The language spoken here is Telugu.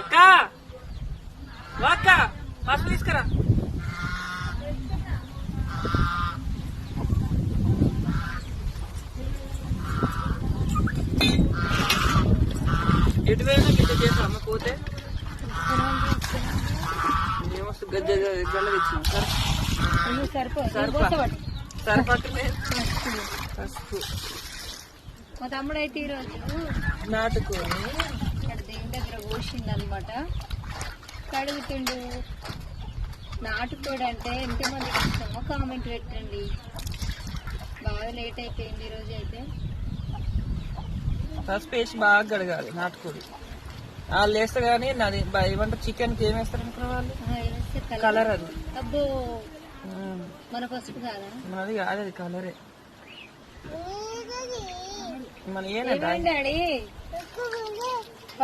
అక్క అక్క పసుపు తీసుకురా. ఎటు పోయినా గిట్ట చేసా అమ్మ పోతే ఏమొస్తు గజ్జ గల్ల తెచ్చినాం సరిపట్టులే పసుపు. మా తమ్ముడు అయితే ఈరోజు నాటుకొని ఇక్కడ దేవుని దగ్గర పోసిండు అనమాట. కడుగుతుండు. నాటుకోడు అంటే ఎంతమందికి ఇష్టమో కామెంట్ పెట్టండి. బాగా లేట్ అయిపోయింది ఈరోజు అయితే. పసుపు వేసి బాగా కడగాలి నాటుకోడి. వాళ్ళు వేస్తారు కానీ నాది ఏమంటారు చికెన్కి ఏం వేస్తారు అనుకున్న వాళ్ళు కలర్. అది అబ్బో మన పసుపు కాదా? మనది కాదు, అది కలరే. మన డాడీ